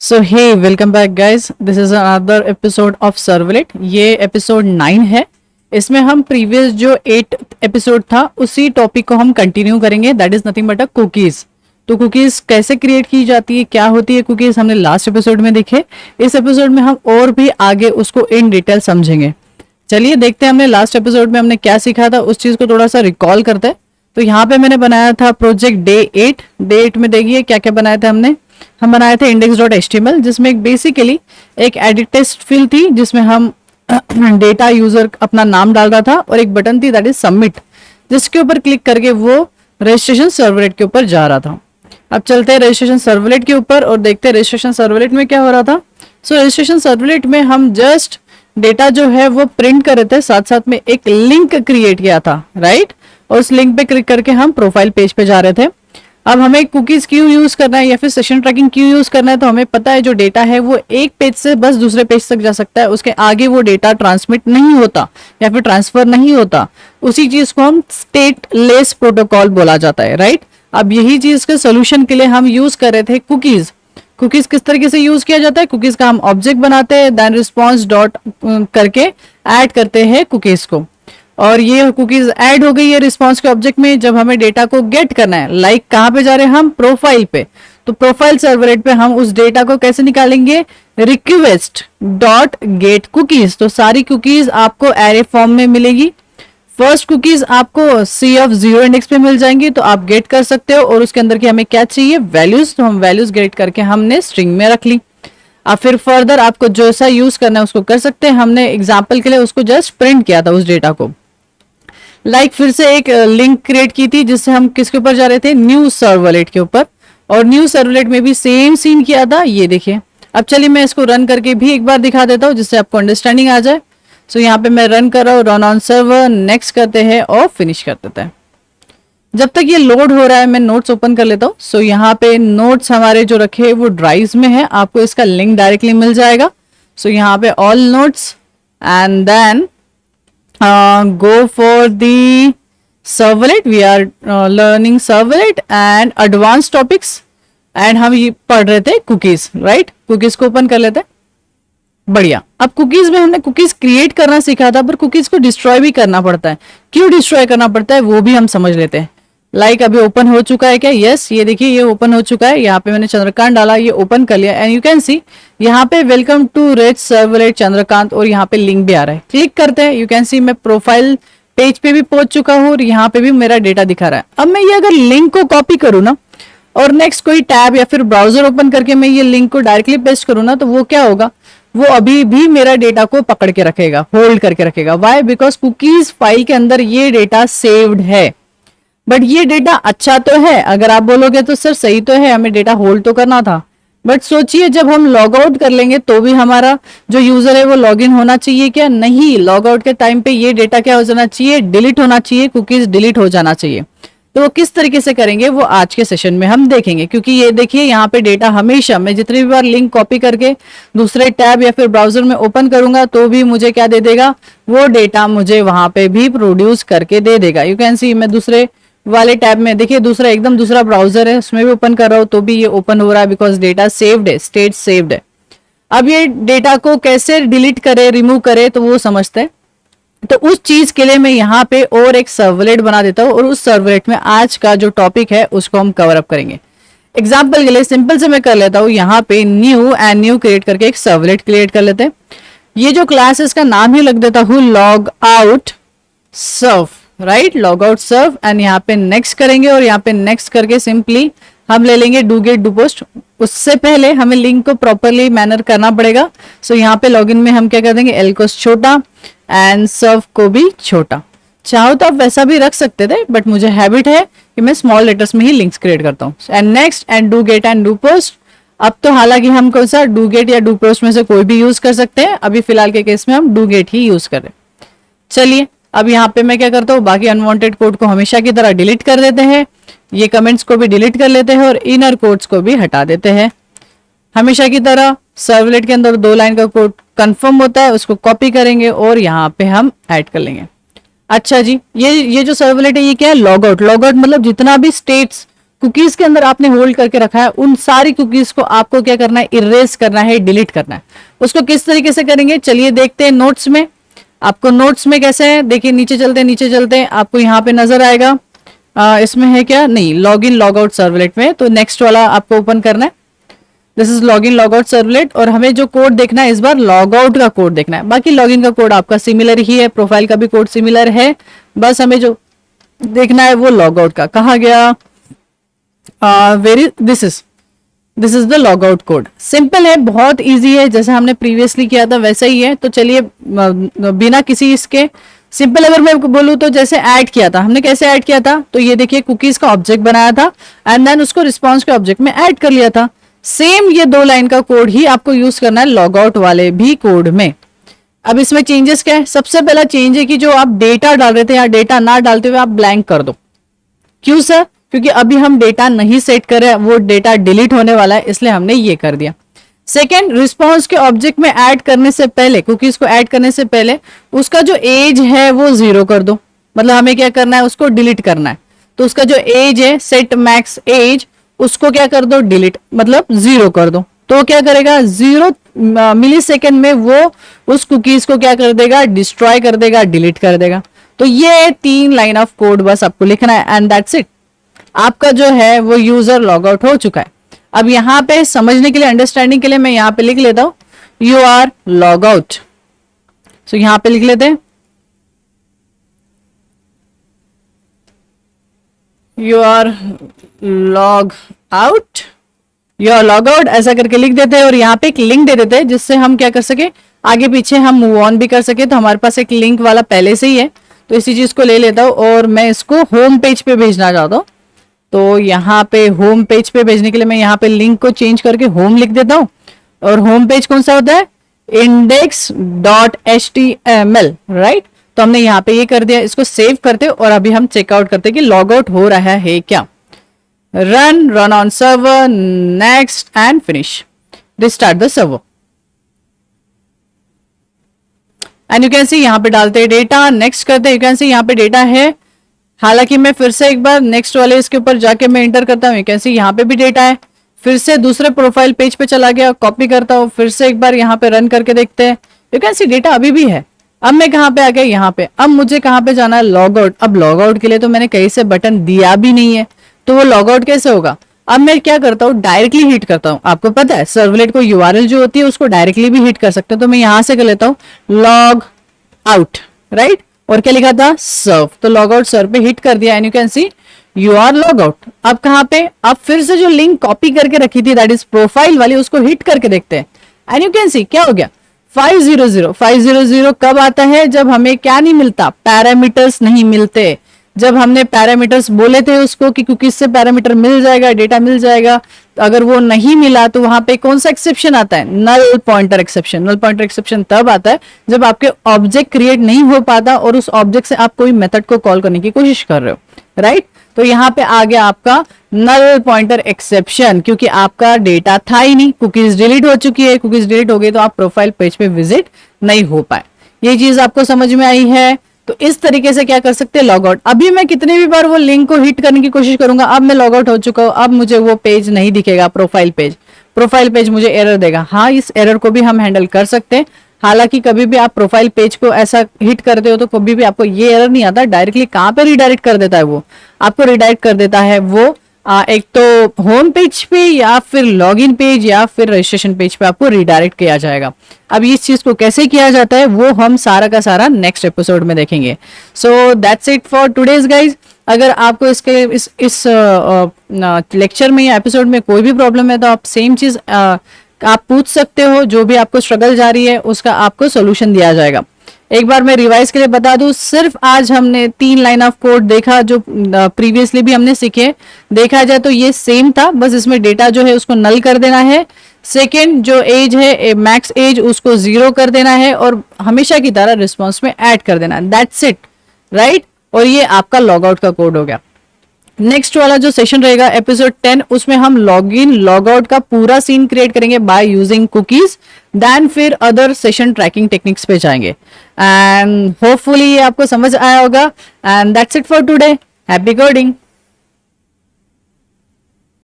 So hey welcome back guys, this is another episode of servlet. ये एपिसोड 9 है। इसमें हम प्रीवियस जो 8 एपिसोड था उसी टॉपिक को हम कंटिन्यू करेंगे। That is nothing but a cookies. तो कुकीज कैसे क्रिएट की जाती है, क्या होती है कुकीज, हमने लास्ट एपिसोड में देखे। इस एपिसोड में हम और भी आगे उसको इन डिटेल समझेंगे। चलिए देखते हैं हमने लास्ट एपिसोड में हमने क्या सीखा था, उस चीज को थोड़ा सा रिकॉल करते हैं। तो यहाँ पे मैंने बनाया था प्रोजेक्ट डे 8 में देखिए क्या क्या बनाया था हमने। हम बनाए थे index.html जिसमें एक बेसिकली एक एडिट टेस्ट फील्ड थी जिसमें हम डेटा यूजर अपना नाम डाल रहा था और एक बटन थी दैट इज सबमिट, जिसके ऊपर क्लिक करके वो रजिस्ट्रेशन सर्वलेट के ऊपर जा रहा था। अब चलते हैं रजिस्ट्रेशन सर्वलेट के ऊपर और देखते हैं रजिस्ट्रेशन सर्वलेट में क्या हो रहा था। सो रजिस्ट्रेशन सर्वलेट में हम जस्ट डेटा जो है वो प्रिंट कर रहे थे, साथ साथ में एक लिंक क्रिएट किया था, राइट। और उस लिंक पे क्लिक करके हम प्रोफाइल पेज पे जा रहे थे। अब हमें कुकीज क्यों यूज करना है या फिर सेशन ट्रैकिंग क्यों यूज करना है, तो हमें पता है जो डेटा है वो एक पेज से बस दूसरे पेज तक जा सकता है, उसके आगे वो डेटा ट्रांसमिट नहीं होता या फिर ट्रांसफर नहीं होता। उसी चीज को हम स्टेटलेस प्रोटोकॉल बोला जाता है, राइट। अब यही चीज के सोल्यूशन के लिए हम यूज कर रहे थे कुकीज। कुकीज किस तरीके से यूज किया जाता है, कुकीज का हम ऑब्जेक्ट बनाते हैं, देन रिस्पॉन्स डॉट करके ऐड करते हैं कुकीज को, और ये कुकीज ऐड हो गई है रिस्पॉन्स के ऑब्जेक्ट में। जब हमें डेटा को गेट करना है, लाइक कहाँ पे जा रहे हैं हम, प्रोफाइल पे, तो प्रोफाइल सर्वलेट पे हम उस डेटा को कैसे निकालेंगे, रिक्वेस्ट डॉट गेट कुकीज। तो सारी कुकीज आपको एरे फॉर्म में मिलेगी। फर्स्ट कुकीज आपको सी ऑफ 0 इंडेक्स पे मिल जाएंगी, तो आप गेट कर सकते हो। और उसके अंदर की हमें क्या चाहिए, वैल्यूज, तो हम वैल्यूज गेट करके हमने स्ट्रिंग में रख ली। अब फिर फर्दर आपको जैसा यूज करना है उसको कर सकते हैं। हमने एग्जाम्पल के लिए उसको जस्ट प्रिंट किया था उस डेटा को। फिर से एक लिंक क्रिएट की थी जिससे हम किसके ऊपर जा रहे थे, न्यू सर्वलेट के ऊपर। और न्यू सर्वलेट में भी सेम सीन किया था, ये देखिए। अब चलिए मैं इसको रन करके भी एक बार दिखा देता हूँ जिससे आपको अंडरस्टैंडिंग आ जाए। सो यहाँ पे मैं रन कर रहा हूँ, रन ऑन सर्वर, नेक्स्ट करते हैं और फिनिश कर देते हैं। जब तक ये लोड हो रहा है मैं नोट्स ओपन कर लेता हूँ। सो यहाँ पे नोट्स हमारे जो रखे वो ड्राइव्स में है, आपको इसका लिंक डायरेक्टली मिल जाएगा। सो यहाँ पे all notes and then go for the servlet. We are learning servlet and advanced topics and हम ये पढ़ रहे थे कुकीज, राइट। कुकीज को ओपन कर लेते हैं, बढ़िया। अब कुकीज में हमने कुकीज क्रिएट करना सीखा था, पर कुकीज को डिस्ट्रॉय भी करना पड़ता है। क्यों डिस्ट्रॉय करना पड़ता है वो भी हम समझ लेते हैं। अभी ओपन हो चुका है क्या, यस, ये देखिए ये ओपन हो चुका है। यहाँ पे मैंने चंद्रकांत डाला, ये ओपन कर लिया एंड यू कैन सी यहाँ पे welcome to red servlet Chandrakant, और यहाँ पे लिंक भी आ रहा है। क्लिक करते हैं, यू कैन सी मैं प्रोफाइल पेज पे भी पहुंच चुका हूँ और यहाँ पे भी मेरा डेटा दिखा रहा है। अब मैं ये अगर लिंक को कॉपी करूँ ना और नेक्स्ट कोई टैब या फिर ब्राउजर ओपन करके मैं ये लिंक को डायरेक्टली पेस्ट करूँ ना, तो वो क्या होगा, वो अभी भी मेरा डेटा को पकड़ के रखेगा, होल्ड करके रखेगा। वाई, बिकॉज कुकीज फाइल के अंदर ये डेटा सेव्ड है। बट ये डेटा अच्छा तो है, अगर आप बोलोगे तो सर सही तो है, हमें डेटा होल्ड तो करना था। बट सोचिए जब हम लॉग आउट कर लेंगे तो भी हमारा जो यूजर है वो लॉग इन होना चाहिए क्या, नहीं। लॉग आउट के टाइम पे ये डेटा क्या हो जाना चाहिए, डिलीट होना चाहिए, कुकीज डिलीट हो जाना चाहिए। तो वो किस तरीके से करेंगे वो आज के सेशन में हम देखेंगे। क्योंकि ये देखिए यहाँ पे डेटा हमेशा, मैं जितनी भी बार लिंक कॉपी करके दूसरे टैब या फिर ब्राउजर में ओपन करूंगा तो भी मुझे क्या दे देगा, वो डेटा मुझे वहां पे भी प्रोड्यूस करके दे देगा। यू कैन सी मैं दूसरे वाले टैब में देखिए, दूसरा एकदम दूसरा ब्राउजर है उसमें भी ओपन कर रहा हूं तो भी ये ओपन हो रहा है, बिकॉज डेटा सेव्ड है, स्टेट सेव्ड है। अब ये डेटा को कैसे डिलीट करे, रिमूव करे, तो वो समझते हैं। तो उस चीज के लिए मैं यहाँ पे और एक सर्वलेट बना देता हूँ और उस सर्वलेट में आज का जो टॉपिक है उसको हम कवर अप करेंगे। एग्जाम्पल के लिए सिंपल से मैं कर लेता हूँ, यहाँ पे न्यू एंड न्यू क्रिएट करके एक सर्वलेट क्रिएट कर लेते हैं। ये जो क्लास है इसका नाम ही लग देता हूँ log out serve, right, log out serve. And यहाँ पे नेक्स्ट करेंगे और यहाँ पे नेक्स्ट करके सिंपली हम ले लेंगे डू गेट डू पोस्ट। उससे पहले हमें लिंक को प्रॉपरली मैनर करना पड़ेगा। सो यहाँ पे लॉगिन में हम क्या कर देंगे, एल को छोटा एंड सर्व को भी छोटा। चाहो तो आप वैसा भी रख सकते थे, बट मुझे हैबिट है कि मैं स्मॉल लेटर्स में ही लिंक्स क्रिएट करता हूँ। And next and do get and do post. अब तो हालांकि हम कौन सा डू गेट या डू पोस्ट में से कोई भी यूज कर सकते हैं, अभी फिलहाल के केस में हम डू गेट ही यूज कर रहे हैं। चलिए अब यहाँ पे मैं क्या करता हूँ, बाकी अनवांटेड कोड को हमेशा की तरह डिलीट कर देते हैं, ये कमेंट्स को भी डिलीट कर लेते हैं और इनर कोड्स को भी हटा देते हैं। हमेशा की तरह सर्वलेट के अंदर 2 लाइन का कोड कंफर्म होता है, उसको कॉपी करेंगे और यहाँ पे हम ऐड कर लेंगे। अच्छा जी, ये जो सर्वलेट है ये क्या है, लॉग आउट। लॉग आउट मतलब जितना भी स्टेट्स कुकीज के अंदर आपने होल्ड करके रखा है, उन सारी कुकीज को आपको क्या करना है, इरेज करना है, डिलीट करना है। उसको किस तरीके से करेंगे चलिए देखते हैं नोट्स में। आपको नोट्स में कैसे है, देखिए नीचे चलते हैं, नीचे चलते हैं, आपको यहाँ पे नजर आएगा। इसमें है क्या, नहीं, log in log out servlet में, तो नेक्स्ट वाला आपको ओपन करना है। This is log in log out servlet, और हमें जो कोड देखना है इस बार लॉग आउट का कोड देखना है। बाकी लॉग इन का कोड आपका सिमिलर ही है, प्रोफाइल का भी कोड सिमिलर है, बस हमें जो देखना है वो लॉग आउट का। कहा गया, very this is the log out code. Simple है, बहुत इजी है, जैसे हमने प्रीवियसली किया था वैसा ही है। तो चलिए बिना किसी इसके सिंपल अगर मैं बोलूँ तो जैसे ऐड किया था हमने, कैसे ऐड किया था, तो ये देखिए कुकीज का ऑब्जेक्ट बनाया था एंड देन उसको रिस्पॉन्स के ऑब्जेक्ट में ऐड कर लिया था। सेम ये 2 लाइन का कोड ही आपको यूज करना है लॉग आउट वाले भी कोड में। अब इसमें चेंजेस क्या है, सबसे पहला चेंज है कि जो आप डेटा डाल रहे थे या डेटा ना डालते हुए आप ब्लैंक कर दो। क्यों सर, क्योंकि अभी हम डेटा नहीं सेट कर रहे हैं, वो डेटा डिलीट होने वाला है, इसलिए हमने ये कर दिया। सेकेंड, रिस्पॉन्स के ऑब्जेक्ट में ऐड करने से पहले, कुकीज को ऐड करने से पहले उसका जो एज है वो 0 कर दो। मतलब हमें क्या करना है, उसको डिलीट करना है। तो उसका जो एज है, सेट मैक्स एज, उसको क्या कर दो, डिलीट, मतलब 0 कर दो। तो क्या करेगा, 0 मिली सेकेंड में वो उस कुकीज को क्या कर देगा, डिस्ट्रॉय कर देगा, डिलीट कर देगा। तो ये 3 लाइन ऑफ कोड बस आपको लिखना है एंड दैट्स इट। आपका जो है वो यूजर लॉग आउट हो चुका है। अब यहाँ पे समझने के लिए, अंडरस्टैंडिंग के लिए मैं यहाँ पे लिख लेता हूं, you are log out. So यहाँ पे लिख लेते हैं, you are log out, you are log out, ऐसा करके लिख देते हैं और यहाँ पे एक लिंक दे देते हैं जिससे हम क्या कर सके, आगे पीछे हम मूव ऑन भी कर सके। तो हमारे पास एक लिंक वाला पहले से ही है, तो इसी चीज को ले लेता हूं और मैं इसको होम पेज पे भेजना चाहता हूं। तो यहाँ पे होम पेज पे भेजने के लिए मैं यहाँ पे लिंक को चेंज करके होम लिख देता हूं। और होम पेज कौन सा होता है, index.html, राइट। तो हमने यहाँ पे ये कर दिया, इसको सेव करते और अभी हम चेकआउट करते कि लॉग आउट हो रहा है क्या। Run on server, next and finish, restart the server and you can see यहाँ पे डालते हैं डेटा, नेक्स्ट करते हैं, यू कैन सी यहाँ पे डेटा है। हालांकि मैं फिर से एक बार नेक्स्ट वाले इसके ऊपर जाके मैं इंटर करता हूँ, यू कैन सी यहाँ पे भी डेटा है। फिर से दूसरे प्रोफाइल पेज पे चला गया, कॉपी करता हूँ, फिर से एक बार यहाँ पे रन करके देखते हैं, यू कैन सी डेटा अभी भी है। अब मैं कहाँ पे आ गया, यहाँ पे। अब मुझे कहाँ पे जाना है, लॉग आउट। अब लॉग आउट के लिए तो मैंने कहीं से बटन दिया भी नहीं है, तो वो लॉग आउट कैसे होगा। अब मैं क्या करता हूँ, डायरेक्टली हिट करता हूँ। आपको पता है सर्वलेट को यूआरएल जो होती है उसको डायरेक्टली भी हिट कर सकते हैं, तो मैं यहां से कर लेता हूँ लॉग आउट, राइट। और क्या लिखा था, सर्व। तो लॉग आउट सर्व पे हिट कर दिया and you can see you are log out. अब कहां पे, अब फिर से जो लिंक कॉपी करके रखी थी दैट इज प्रोफाइल वाली, उसको हिट करके देखते हैं एंड यू कैन सी क्या हो गया, 500। 500 कब आता है, जब हमें क्या नहीं मिलता, पैरामीटर्स नहीं मिलते। जब हमने पैरामीटर्स बोले थे उसको कि कुकीज से पैरामीटर मिल जाएगा, डेटा मिल जाएगा, तो अगर वो नहीं मिला तो वहां पे कौन सा एक्सेप्शन आता है, null pointer exception. Null pointer exception तब आता है जब आपके ऑब्जेक्ट क्रिएट नहीं हो पाता और उस ऑब्जेक्ट से आप कोई मेथड को कॉल करने की कोशिश कर रहे हो, राइट। तो यहाँ पे आ गया आपका नल पॉइंटर एक्सेप्शन, क्योंकि आपका डेटा था ही नहीं, कुकीज डिलीट हो चुकी है। कुकीज डिलीट हो गई तो आप प्रोफाइल पेज पे विजिट नहीं हो पाए। ये चीज आपको समझ में आई है। तो इस तरीके से क्या कर सकते हैं, लॉग आउट। अभी मैं कितने भी बार वो लिंक को हिट करने की कोशिश करूंगा, अब मैं लॉग आउट हो चुका हूं, अब मुझे वो पेज नहीं दिखेगा, प्रोफाइल पेज मुझे एरर देगा। हाँ, इस एरर को भी हम हैंडल कर सकते हैं। हालांकि कभी भी आप प्रोफाइल पेज को ऐसा हिट करते हो तो कभी भी आपको ये एरर नहीं आता। डायरेक्टली कहाँ पे रिडायरेक्ट कर देता है, वो आपको रिडायरेक्ट कर देता है वो एक तो होम पेज पे या फिर लॉगिन पेज या फिर रजिस्ट्रेशन पेज पे आपको रिडायरेक्ट किया जाएगा। अब इस चीज को कैसे किया जाता है वो हम सारा का सारा नेक्स्ट एपिसोड में देखेंगे। So that's it for today's guys. अगर आपको इसके इस लेक्चर में या एपिसोड में कोई भी प्रॉब्लम है तो आप सेम चीज आप पूछ सकते हो। जो भी आपको स्ट्रगल जारी है उसका आपको सोल्यूशन दिया जाएगा। एक बार मैं रिवाइज के लिए बता दूं, सिर्फ आज हमने 3 लाइन ऑफ कोड देखा जो प्रीवियसली भी हमने सीखे। देखा जाए तो ये सेम था, बस इसमें डेटा जो है उसको नल कर देना है। सेकेंड, जो एज है मैक्स एज उसको 0 कर देना है और हमेशा की तरह रिस्पॉन्स में ऐड कर देना है। That's it, right. और ये आपका लॉग आउट का कोड हो गया। नेक्स्ट वाला जो सेशन रहेगा एपिसोड 10, उसमें हम लॉग इन लॉग आउट का पूरा सीन क्रिएट करेंगे बाय यूजिंग कुकीज। देन फिर अदर सेशन ट्रैकिंग टेक्निक्स पे जाएंगे एंड होपफुली ये आपको समझ आया होगा। And that's it for today. Happy coding.